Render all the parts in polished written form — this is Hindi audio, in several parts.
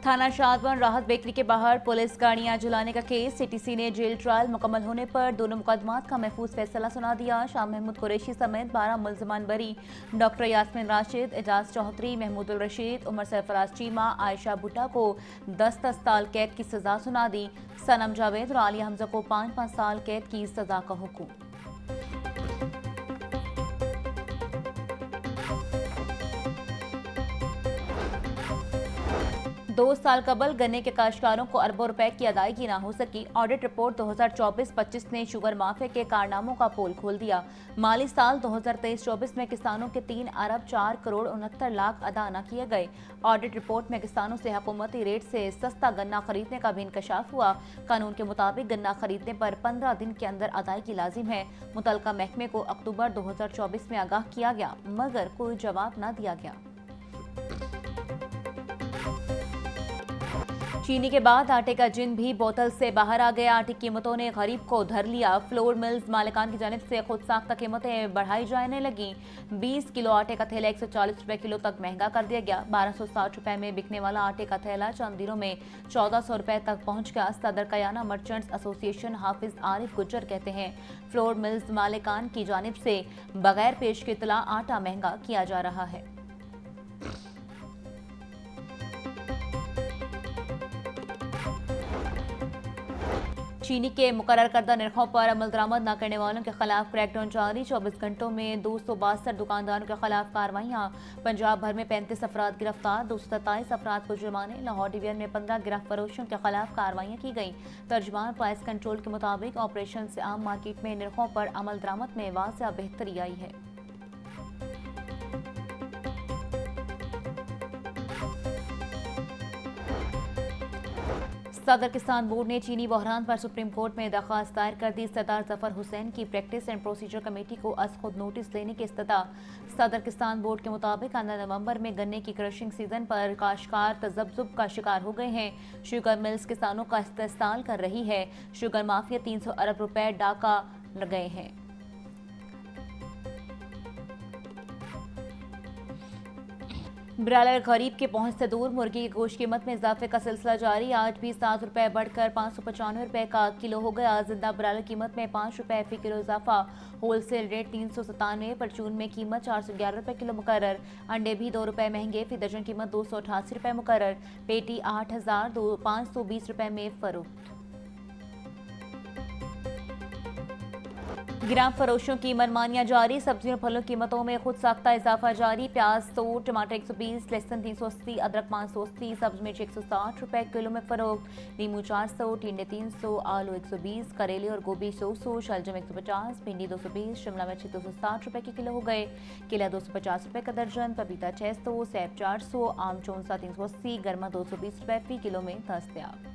थाना शाहजहां राहत बेकरी के बाहर पुलिस गाड़ियां जलाने का केस। सीटीसी ने जेल ट्रायल मुकम्मल होने पर दोनों मुकदमात का महफूज फैसला सुना दिया। शाह महमूद कुरैशी समेत 12 मुल्जिमान बरी। डॉक्टर यास्मीन राशिद, एजाज चौधरी, महमूद उल रशीद, उमर सरफराज चीमा, आयशा भुट्टा को 10-10 साल कैद की सजा सुना दी। सनम जावेद और आलिया हमजा को 5-5 साल कैद की सजा का हुक्म। 2 साल कबल गन्ने के काश्तकारों को अरबों रुपए की अदायगी न हो सकी। ऑडिट रिपोर्ट 2024-25 ने शुगर माफिया के कारनामों का पोल खोल दिया। माली साल 2023-24 में किसानों के 3 अरब 4 करोड़ 69 लाख अदा न किए गए। ऑडिट रिपोर्ट में किसानों से हुकूमती रेट से सस्ता गन्ना खरीदने का भी इंकशाफ हुआ। कानून के मुताबिक गन्ना खरीदने पर 15 दिन के अंदर अदायगी लाजिम है। मुतलका महकमे को अक्टूबर 2024 में आगाह किया गया, मगर कोई जवाब न दिया गया। चीनी के बाद आटे का जिन भी बोतल से बाहर आ गया। आटे की कीमतों ने गरीब को धर लिया। फ्लोर मिल्स मालिकान की जानिब से खुद साख्ता कीमतें बढ़ाई जाने लगी। 20 किलो आटे का थैला 140 रुपए किलो तक महंगा कर दिया गया। 1260 रुपए में बिकने वाला आटे का थैला चंद दिनों में 1400 रुपए तक पहुंच गया। सदर कयाना मर्चेंट्स एसोसिएशन हाफिज आरिफ गुज्जर कहते हैं, फ्लोर मिल्स मालिकान की जानिब से बगैर पेश के इतला आटा महंगा किया जा रहा है। चीनी के मुकर्रर करदा निर्खों पर अमल दरामद न करने वालों के खिलाफ क्रैकडाउन जारी। 24 घंटों में 262 दुकानदारों के खिलाफ कार्रवाइयां। पंजाब भर में 35 अफराद गिरफ्तार, 227 अफराद को जुर्माने। लाहौर डिवीजन में 15 गिरफ्त फरोशों के खिलाफ कार्रवाइयां की गई। तर्जमान प्राइस कंट्रोल के मुताबिक ऑपरेशन से आम मार्केट में निर्खों पर अमल दरामद में वाज़ह बेहतरी आई है। सदर किसान बोर्ड ने चीनी बहरान पर सुप्रीम कोर्ट में दरख्वास्त दायर कर दी। सरदार जफर हुसैन की प्रैक्टिस एंड प्रोसीजर कमेटी को अज खुद नोटिस देने की इस्तदा। सदर किसान बोर्ड के मुताबिक आने नवंबर में गन्ने की क्रशिंग सीजन पर काश्तकार तजब्जुब का शिकार हो गए हैं। शुगर मिल्स किसानों का इस्तेसाल कर रही है। शुगर माफिया 300 अरब रुपए डाका गए हैं। ब्रायलर गरीब के पहुंच से दूर। मुर्गी की गोश्त कीमत में इजाफे का सिलसिला जारी। आज भी 7 रुपए बढ़कर 595 रुपए का किलो हो गया। जिंदा ब्रायलर कीमत में 5 रुपए फी किलो इजाफा। Wholesale rate 397। परचून में कीमत 411 रुपए किलो मुकर्रर। अंडे भी 2 रुपए महंगे, फी दर्जन कीमत 288 रुपए मुकर्रर। पेटी 8520 रुपए में फरोख्त। गिराम फरोशों की मनमानियां जारी। सब्जियों और फलों की कीमतों में खुद साख्ता इजाफा जारी। प्याज 100, टमाटर 120, लहसुन 380, अदरक 580, सब्ज मिर्च 160 रुपए किलो में फरोख्त। नींबू 400, टिंडे 300, आलू 120, करेले और गोभी 100, शलजम 150, भिंडी 220, शिमला मिर्च 260 रुपए के किलो हो गए। केला 250 रुपए का दर्जन, पपीता 600, सेब 400, आम चौंसा 380, गर्मा 220 रुपए फी किलो में दस्तयाब।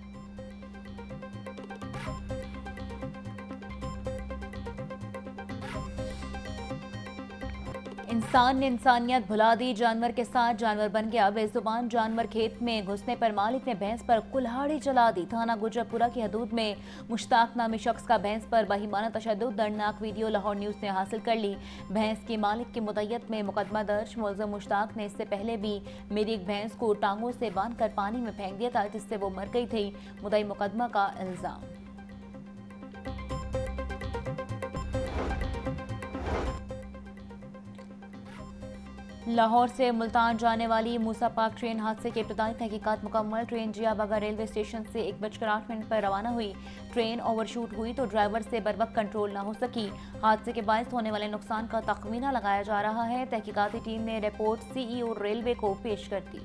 इंसान ने इंसानियत भुला दी। जानवर के साथ जानवर बन गया। बेजुबान जानवर खेत में घुसने पर मालिक ने भैंस पर कुल्हाड़ी चला दी। थाना गुजरपुरा की हदूद में मुश्ताक नामी शख्स का भैंस पर बहिमाना तशद्दुद। दर्दनाक वीडियो लाहौर न्यूज़ ने हासिल कर ली। भैंस के मालिक की मुद्दत में मुकदमा दर्ज। मुलज़िम मुश्ताक ने इससे पहले भी मेरी एक भैंस को टांगों से बांधकर पानी में फेंक दिया था, जिससे वो मर गई थी। मुद्दई मुकदमा का इल्जाम। लाहौर से मुल्तान जाने वाली मूसा पार्क ट्रेन हादसे की इब्तदाई तहकीकात मुकम्मल। ट्रेन जिया बगा रेलवे स्टेशन से 1:08 पर रवाना हुई। ट्रेन ओवरशूट हुई तो ड्राइवर से बर वक्त कंट्रोल न हो सकी। हादसे के बायस होने वाले नुकसान का तखमीना लगाया जा रहा है। तहकीकाती टीम ने रिपोर्ट सीईओ रेलवे को पेश कर दी।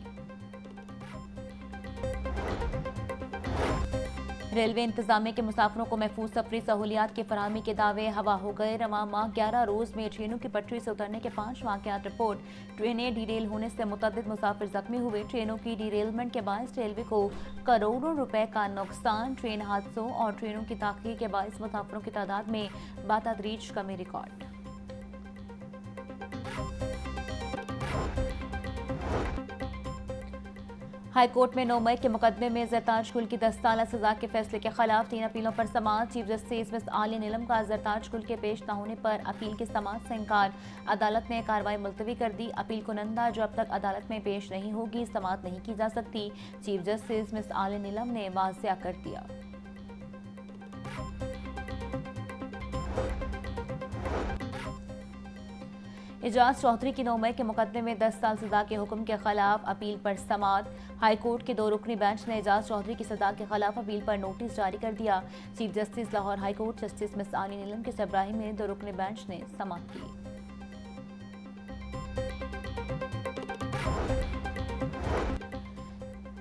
रेलवे इंतजामिया के मुसाफिरों को महफूज सफरी सहूलियात की फराहमी के दावे हवा हो गए। रवां माह 11 रोज में ट्रेनों की पटरी से उतरने के 5 वाकयात रिपोर्ट। ट्रेनें डीरेल होने से मुतअद्दिद मुसाफिर जख्मी हुए। ट्रेनों की डीरेलमेंट के बायस रेलवे को करोड़ों रुपए का नुकसान। ट्रेन हादसों और ट्रेनों की ताख़ीर के बायस मुसाफिरों की तादाद में बातदरीज कमी रिकॉर्ड। हाईकोर्ट में 9 मई के मुकदमे में जरताज कुल की 10 साल सजा के फैसले के खिलाफ 3 अपीलों पर समाअत। चीफ जस्टिस मिस आलिया नीलम का जरताज कुल के पेश न होने पर अपील की समाअत से इनकार। अदालत ने कार्रवाई मुलतवी कर दी। अपील कुनंदा जब तक अदालत में पेश नहीं होगी समाअत नहीं की जा सकती। चीफ जस्टिस मिस आलिया नीलम ने वाज़िया कर दिया। एजाज चौधरी की 9 मई के मुकदमे में 10 साल सजा के हुक्म के खिलाफ अपील पर समाअत। हाईकोर्ट के 2 रुकनी बेंच ने एजाज चौधरी की सजा के खिलाफ अपील पर नोटिस जारी कर दिया। Chief justice Lahore high court justice miss Aalia Neelum के सरबराही में 2 रुकनी बेंच ने समाअत की।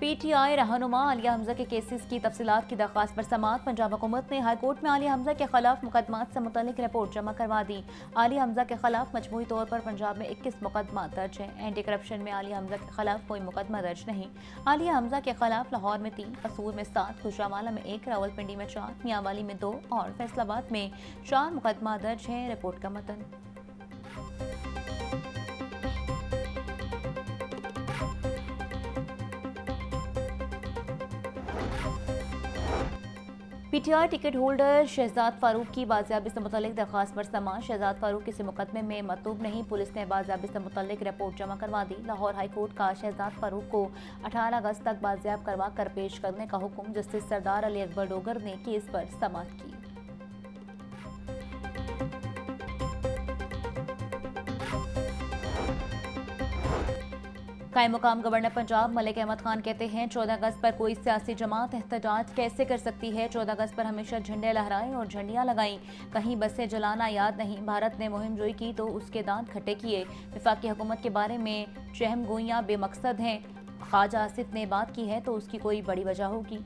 पीटीआई रहनुमा आलिया हमजा के केसेस की तफसीलात की दरख्वास्त पर समाअत। पंजाब हुकूमत ने हाईकोर्ट में आलिया हमजा के खिलाफ मुकदमात से मुतल्लिक रिपोर्ट जमा करवा दी। आलिया हमजा के खिलाफ मजमूई तौर पर पंजाब में 21 मुकदमा दर्ज हैं। एंटी करप्शन में आलिया हमजा के खिलाफ कोई मुकदमा दर्ज नहीं। आलिया हमजा के खिलाफ लाहौर में 3, कसूर में 7, गुजरांवाला में 1, रावलपिंडी में 4, मियांवाली में 2 और फैसलाबाद में 4 मुकदमा दर्ज हैं। रिपोर्ट का मतन। PTI ticket holder Shahzad Farooq की बाजियाबी से मुतल्लिक दरख्वास्त पर समाअत। शहजाद फारूक किसी मुकदमे में मतलूब नहीं। पुलिस ने बाजियाबी से मुतल्लिक रिपोर्ट जमा करवा दी। लाहौर हाईकोर्ट का शहजाद फारूक को 18 अगस्त तक बाजियाब करवा कर पेश करने का हुक्म। जस्टिस सरदार अली अकबर डोगर ने केस पर समाअत की। कायम मुकाम गवर्नर पंजाब मलिक अहमद खान कहते हैं 14 अगस्त पर कोई सियासी जमात एहतजाज कैसे कर सकती है। 14 अगस्त पर हमेशा झंडे लहराएं और झंडियां लगाईं। कहीं बसें जलाना याद नहीं। भारत ने मुहिम जोई की तो उसके दांत खट्टे किए। वफाकी हुकूमत के बारे में चहमगोइयां बेमकसद हैं। ख्वाजा आसिफ ने बात की है तो उसकी कोई बड़ी वजह होगी।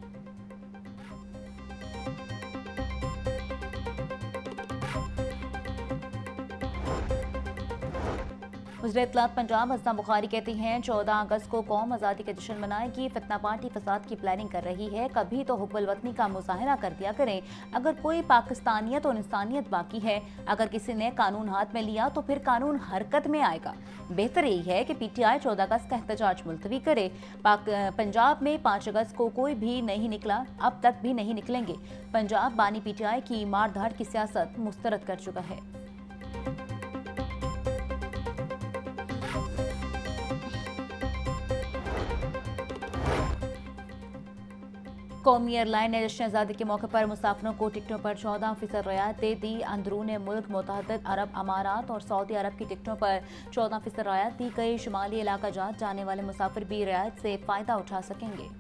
वज़ीर इत्तलात पंजाब हसना बुखारी कहती हैं 14 अगस्त को कौम आज़ादी का जश्न मनाएगी। फितना पार्टी फसाद की प्लानिंग कर रही है। कभी तो हुब्बुल वतनी का मुजाहरा कर दिया करें। अगर कोई पाकिस्तानियत और इंसानियत बाकी है, अगर किसी ने कानून हाथ में लिया तो फिर कानून हरकत में आएगा। बेहतर यही है कि पीटीआई 14 अगस्त का एहतजाज मुलतवी करे। पंजाब में 5 अगस्त को कोई भी नहीं निकला, अब तक भी नहीं निकलेंगे। पंजाब बानी पीटीआई की मार धाड़ की सियासत मुस्तरद कर चुका है। कौमी एयरलाइन ने जश्न आज़ादी के मौके पर मुसाफिरों को टिकटों पर 14% रियायत दे दी। अंदरून मुल्क मुत्तहदा अरब अमारात और सऊदी अरब की टिकटों पर 14% रियायत दी गई। शुमाली इलाका जात जाने वाले मुसाफिर भी रियायत से फ़ायदा उठा सकेंगे।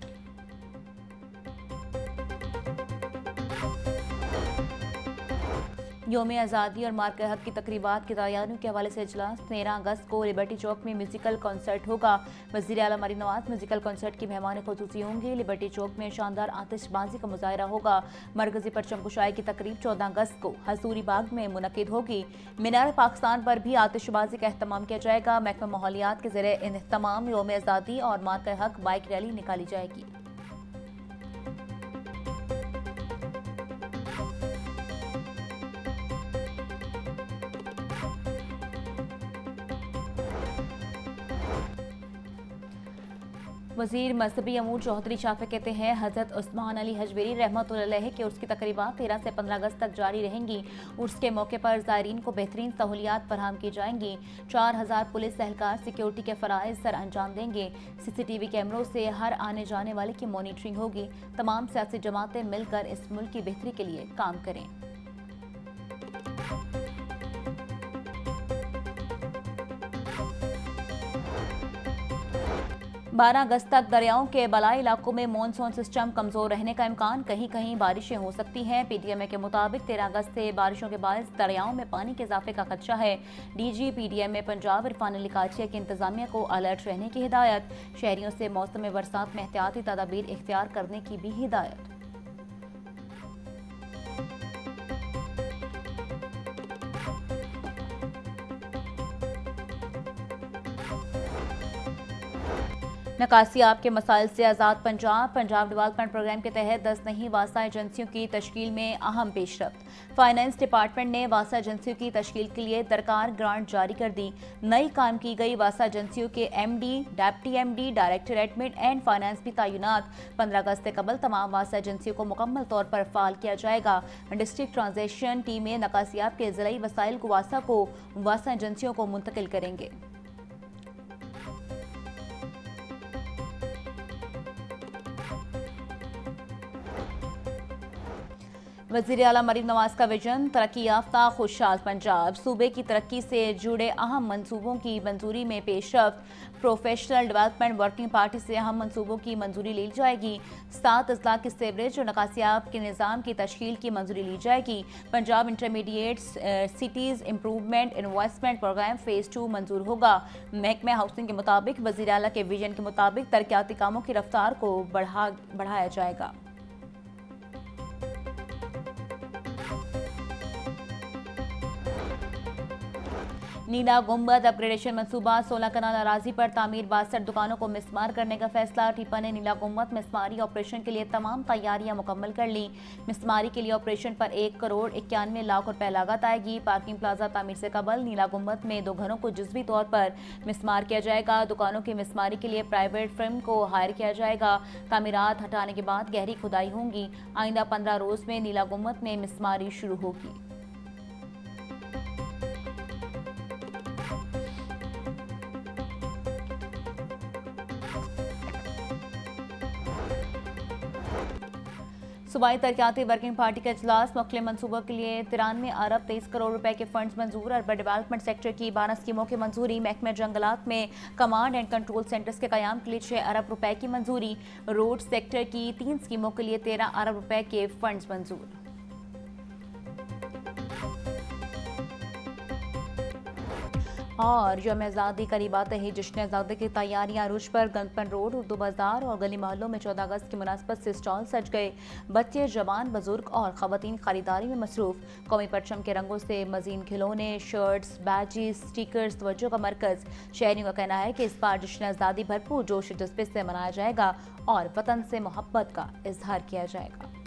यौम आज़ादी और मार्क हक की तकरीबात की तैयारियों के हवाले से इजलास। 13 अगस्त को लिबर्टी चौक में म्यूजिकल कॉन्सर्ट होगा। वज़ीर आला मरीम नवाज म्यूजिकल कॉन्सर्ट की मेहमान खुसूसी होंगी। लिबर्टी चौक में शानदार आतिशबाजी का मुजाहरा होगा। मरकजी परचम कुशाई की तकरीब 14 अगस्त को हजूरी बाग में मुनक्किद होगी। मीनार पाकिस्तान पर भी आतिशबाजी का एहतमाम किया जाएगा। महकमा माहौलियात के ज़रिए एहतमाम यौम आज़ादी और मार्क हक बाइक रैली निकाली जाएगी। वज़ीर मजहबी अमूर चौधरी शाफे कहते हैं हज़रत उस्मान अली हजवेरी रहमतुल्लाह अलैह के उर्स की तकरीबात 13 से 15 अगस्त तक जारी रहेंगी। उर्स के मौके पर ज़ायरीन को बेहतरीन सहूलियात फराहम की जाएंगी। 4000 पुलिस एहलकार सिक्योरिटी के फ़राइज़ सर अंजाम देंगे। CCTV कैमरों से हर आने जाने वाले की मॉनिटरिंग होगी। तमाम सियासी जमातें मिलकर इस मुल्क की बेहतरी के लिए काम करें। 12 अगस्त तक दरियाओं के बलाई इलाकों में मॉनसून सिस्टम कमजोर रहने का इम्कान। कहीं कहीं बारिशें हो सकती हैं। PTMA के मुताबिक 13 अगस्त से बारिशों के बायस दरियाओं में पानी के इजाफे का खदशा है। DG PTMA पंजाब इरफान अली काचिया की इंतजामिया को अलर्ट रहने की हिदायत। शहरियों से मौसम बरसात में एहतियाती तदाबीर इख्तियार करने की भी हिदायत। नकासी आपके मसाइल से आज़ाद पंजाब डेवलपमेंट प्रोग्राम के तहत 10 नई वासा एजेंसियों की तश्कील में अहम पेशरफ्त। फाइनेंस डिपार्टमेंट ने वासा एजेंसियों की तश्कील के लिए दरकार ग्रांट जारी कर दी। नई काम की गई वासा एजेंसियों के MD, deputy MD, director admin and finance भी तैनात। 15 अगस्त से कबल तमाम वासा एजेंसियों को मुकम्मल तौर पर फाल किया जाएगा। डिस्ट्रिक्ट ट्रांजेक्शन टीमें नकासियात के ज़िलई वसाइल को वासा एजेंसियों को मुंतकिल करेंगे। वज़ीर आला मरीम नवाज का विजन तरक्की याफ्ता खुशहाल पंजाब। सूबे की तरक्की से जुड़े अहम मंसूबों की मंजूरी में पेशरफ्त। प्रोफेशनल डेवलपमेंट वर्किंग पार्टी से अहम मंसूबों की मंजूरी ली जाएगी। 7 अजला की सेवरेज और नकासियाब के निज़ाम की तश्कील की मंजूरी ली जाएगी। Punjab intermediate cities improvement investment program phase 2 मंजूर होगा। महकमे हाउसिंग के मुताबिक वज़ीर आला के विजन के मुताबिक तरक्याती कामों की रफ्तार को बढ़ाया जाएगा। नीला गुंबद अपग्रेडेशन मंसूबा 16 कनाल अराजी पर तामीर 62 दुकानों को मिसमार करने का फैसला। टीपा ने नीला गुंबद मिसमारी ऑपरेशन के लिए तमाम तैयारियां मुकम्मल कर ली। मिसमारी के लिए ऑपरेशन पर 1 करोड़ 91 लाख रुपए लागत आएगी। पार्किंग प्लाजा तामीर से कबल नीला गुंबद में 2 घरों को जुज़वी तौर पर मिसमार किया जाएगा। दुकानों की मिसमारी के लिए प्राइवेट फर्म को हायर किया जाएगा। तामीरात हटाने के बाद गहरी खुदाई होंगी। आइंदा 15 रोज में नीला गुंबद में मिसमारी शुरू होगी। सूबाई तरक्याती वर्किंग पार्टी का इजलास। मुख्तलिफ मनसूबों के लिए 93 अरब 23 करोड़ रुपए के फंड्स मंजूर। अर्बन डेवलपमेंट सेक्टर की 12 स्कीमों की मंजूरी। महकमे जंगलात में कमांड एंड कंट्रोल सेंटर्स के कयाम के लिए 6 अरब रुपए की मंजूरी। रोड सेक्टर की 3 स्कीमों के लिए 13 अरब रुपए के फंड्स मंजूर। और यौम आज़ादी करीब आते ही जश्न आज़ादी की तैयारियां अरूज पर। गंदपन रोड, उर्दू बाजार और गली मोहल्लों में 14 अगस्त की मुनासबत से स्टॉल सज गए। बच्चे, जवान, बुजुर्ग और खवातीन खरीदारी में मसरूफ। कौमी परचम के रंगों से मज़ीद खिलौने, शर्ट्स, बैजेस, स्टिकर्स तवज्जो का मरकज़। शहरियों का कहना है कि इस बार जश्न आज़ादी भरपूर जोश जज्बे से मनाया जाएगा और वतन से मोहब्बत का इजहार किया जाएगा।